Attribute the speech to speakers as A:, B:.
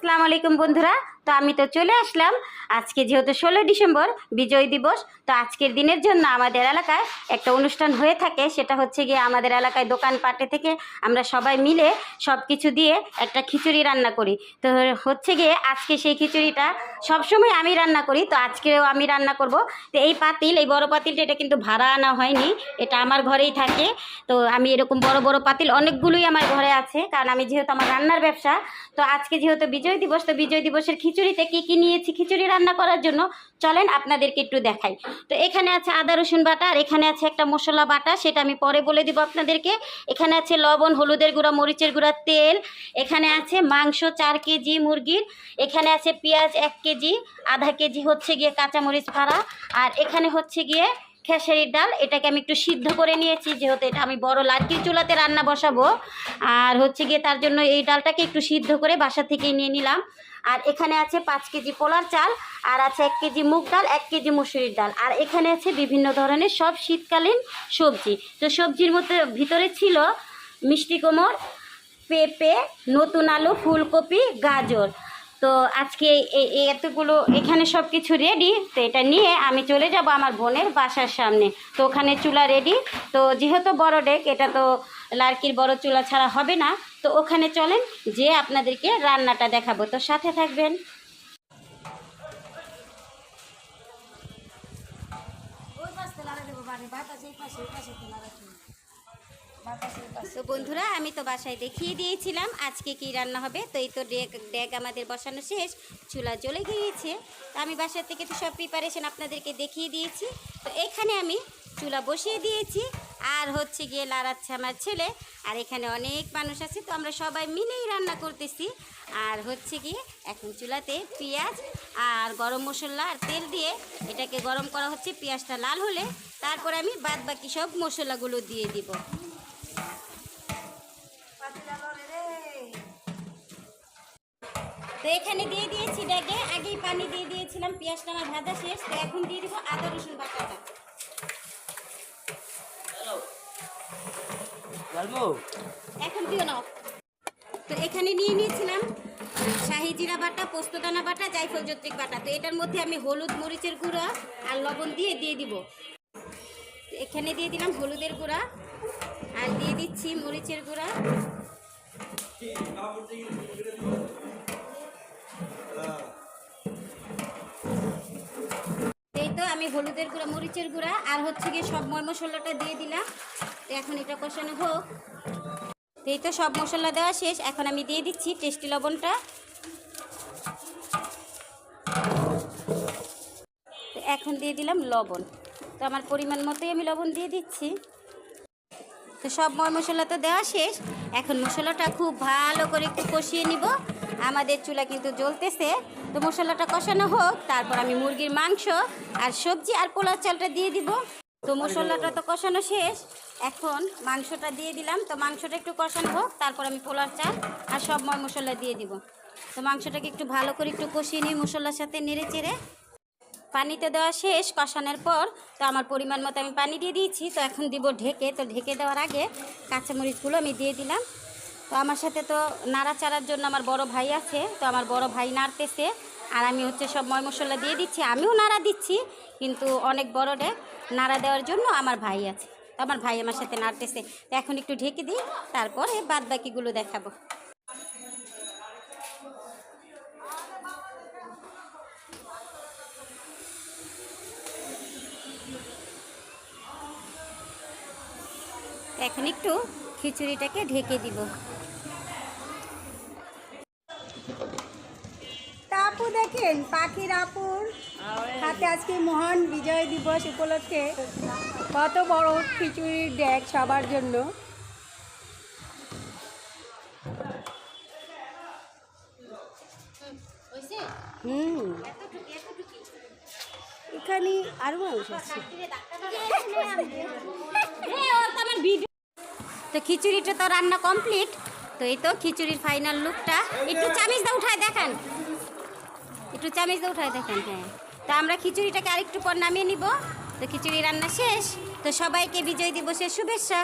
A: আসসালামু আলাইকুম বন্ধুরা। তো আমি তো চলে আসলাম। আজকে যেহেতু 16 ডিসেম্বর বিজয় দিবস, তো আজকের দিনের জন্য আমাদের এলাকায় একটা অনুষ্ঠান হয়ে থাকে। সেটা হচ্ছে গিয়ে আমাদের এলাকায় দোকানপাটে থেকে আমরা সবাই মিলে সব কিছু দিয়ে একটা খিচুড়ি রান্না করি। তো হচ্ছে গিয়ে আজকে সেই খিচুড়িটা সবসময় আমি রান্না করি, তো আজকেও আমি রান্না করব। তো এই পাতিল, এই বড় পাতিলটা, এটা কিন্তু ভাড়া আনা হয়নি, এটা আমার ঘরেই থাকে। তো আমি এরকম বড় বড় পাতিল অনেকগুলোই আমার ঘরে আছে, কারণ আমি যেহেতু আমার রান্নার ব্যবসা। তো আজকে যেহেতু বিজয় দিবস, তো বিজয় দিবসের খিচুড়িতে কি কি নিয়েছি খিচুড়ি রান্না করার জন্য, চলেন আপনাদেরকে একটু দেখাই। তো এখানে আছে আদা রসুন বাটা, আর এখানে আছে একটা মশলা বাটা, সেটা আমি পরে বলে দিব আপনাদেরকে। এখানে আছে লবণ, হলুদের গুঁড়া, মরিচের গুঁড়া, তেল। এখানে আছে মাংস 4 কেজি মুরগির। এখানে আছে পেঁয়াজ 1 কেজি, আধা কেজি হচ্ছে গিয়ে কাঁচামরিচ ফাড়া। আর এখানে হচ্ছে গিয়ে খেসারির ডাল, এটাকে আমি একটু সিদ্ধ করে নিয়েছি, যেহেতু এটা আমি বড় লার্কির চুলাতে রান্না বসাবো। আর হচ্ছে গিয়ে তার জন্য এই ডালটাকে একটু সিদ্ধ করে বাসা থেকেই নিয়ে নিলাম। আর এখানে আছে 5 কেজি পোলার চাল, আর আছে 1 কেজি মুগ ডাল, 1 কেজি মুসুরির ডাল। আর এখানে আছে বিভিন্ন ধরনের সব শীতকালীন সবজি। তো সবজির মধ্যে ভিতরে ছিল মিষ্টি কুমড়, পেঁপে, নতুন আলু, ফুলকপি, গাজর। তো আজকে এতগুলো এখানে সব কিছু রেডি। তো এটা নিয়ে আমি চলে যাব আমার বোনের বাসার সামনে। তো ওখানে চুলা রেডি। তো যেহেতু বড় ডেক, এটা তো লার্কির বড় চুলা ছাড়া হবে না। তো ওখানে চলেন, যে আপনাদেরকে রান্নাটা দেখাবো, তো সাথে থাকবেন। তো বন্ধুরা, আমি তো বাসায় দেখিয়ে দিয়েছিলাম আজকে কি রান্না হবে। তো এই তো ডেক আমাদের বসানো শেষ, চুলা জ্বলে গিয়েছে। তো আমি বাসার থেকে তো সব প্রিপারেশন আপনাদেরকে দেখিয়ে দিয়েছি। তো এখানে আমি চুলা বসিয়ে দিয়েছি, আর হচ্ছে গিয়ে লাড়াচ্ছে আমার ছেলে। আর এখানে অনেক মানুষ আছে, তো আমরা সবাই মিলেই রান্না করতেছি। আর হচ্ছে গিয়ে এখন চুলাতে পেঁয়াজ আর গরম মশলা আর তেল দিয়ে এটাকে গরম করা হচ্ছে। পেঁয়াজটা লাল হলে তারপর আমি বাদ বাকি সব মশলাগুলো দিয়ে দিব। তো এখানে দিয়ে দিয়েছি ডেকে, আগেই পানি দিয়ে দিয়েছিলাম, পেঁয়াজটা আমার ভাজা শেষ। তো এখন দিয়ে দিব আদা রসুন বাটাটা। এখন দিও না। তো এখানে নিয়ে নিয়েছিলাম শাহি জিরা বাটা, পোস্তদানা বাটা, জায়ফল জত্রিক বাটা। তো এটার মধ্যে আমি হলুদ, মরিচের গুঁড়া আর লবণ দিয়ে দিব। তো এখানে দিয়ে দিলাম হলুদের গুঁড়া, আর দিয়ে দিচ্ছি মরিচের গুঁড়া। এই তো আমি হলুদের গুঁড়া, মরিচের গুঁড়া আর হচ্ছে গিয়ে সব মশলাটা দিয়ে দিলাম। তো এখন এটা কষানো হোক। তো এই তো সব মশলা দেওয়া শেষ, এখন আমি দিয়ে দিচ্ছি টেস্টি লবণটা। তো এখন দিয়ে দিলাম লবণ। তো আমার পরিমাণ মতোই আমি লবণ দিয়ে দিচ্ছি। তো সব মশলা তো দেওয়া শেষ, এখন মশলাটা খুব ভালো করে একটু কষিয়ে নিব। আমাদের চুলা কিন্তু জ্বলতেছে। তো মশলাটা কষানো হোক, তারপর আমি মুরগির মাংস আর সবজি আর পোলার চালটা দিয়ে দিব। তো মশলাটা তো কষানো শেষ, এখন মাংসটা দিয়ে দিলাম। তো মাংসটা একটু কষানো হোক, তারপর আমি পোলার চাল আর সব মশলা দিয়ে দিব। তো মাংসটাকে একটু ভালো করে একটু কষিয়ে নিই মশলার সাথে নেড়ে চেড়ে। পানিতে দেওয়া শেষ কষানোর পর, তো আমার পরিমাণ মতো আমি পানি দিয়ে দিয়েছি। তো এখন দিব ঢেকে। তো ঢেকে দেওয়ার আগে কাঁচামরিচগুলো আমি দিয়ে দিলাম। তো আমার সাথে তো নাড়াচাড়ার জন্য আমার বড় ভাই আছে, তো আমার বড় ভাই নাড়তেছে, আর আমি হচ্ছে সব মশলা দিয়ে দিচ্ছি। আমিও নাড়া দিচ্ছি, কিন্তু অনেক বড় ডেক, নাড়া দেওয়ার জন্য আমার ভাই আছে, তো আমার ভাই আমার সাথে নাড়তেছে। তো এখন একটু ঢেকে দিই, তারপরে বাদ বাকিগুলো দেখাবো। এখন একটু খিচুড়িটাকে ঢেকে দিব।
B: আপু দেখেন, পাখির আপুর হাতে আজকে মহান বিজয় দিবস উপলক্ষে কত বড় খিচুড়ির ডেক সবার জন্য। এখানে আরো মানুষ আছে।
A: তো খিচুড়িটা তো রান্না কমপ্লিট। তো এই তো খিচুড়ির ফাইনাল লুকটা। একটু চামিচ দিয়ে উঠায় দেখান, একটু চামিচ দিয়ে উঠায় দেখান। হ্যাঁ, তো আমরা খিচুড়িটাকে আরেকটু পর নামিয়ে নিব। তো খিচুড়ি রান্না শেষ। তো সবাইকে বিজয় দিবসের শুভেচ্ছা।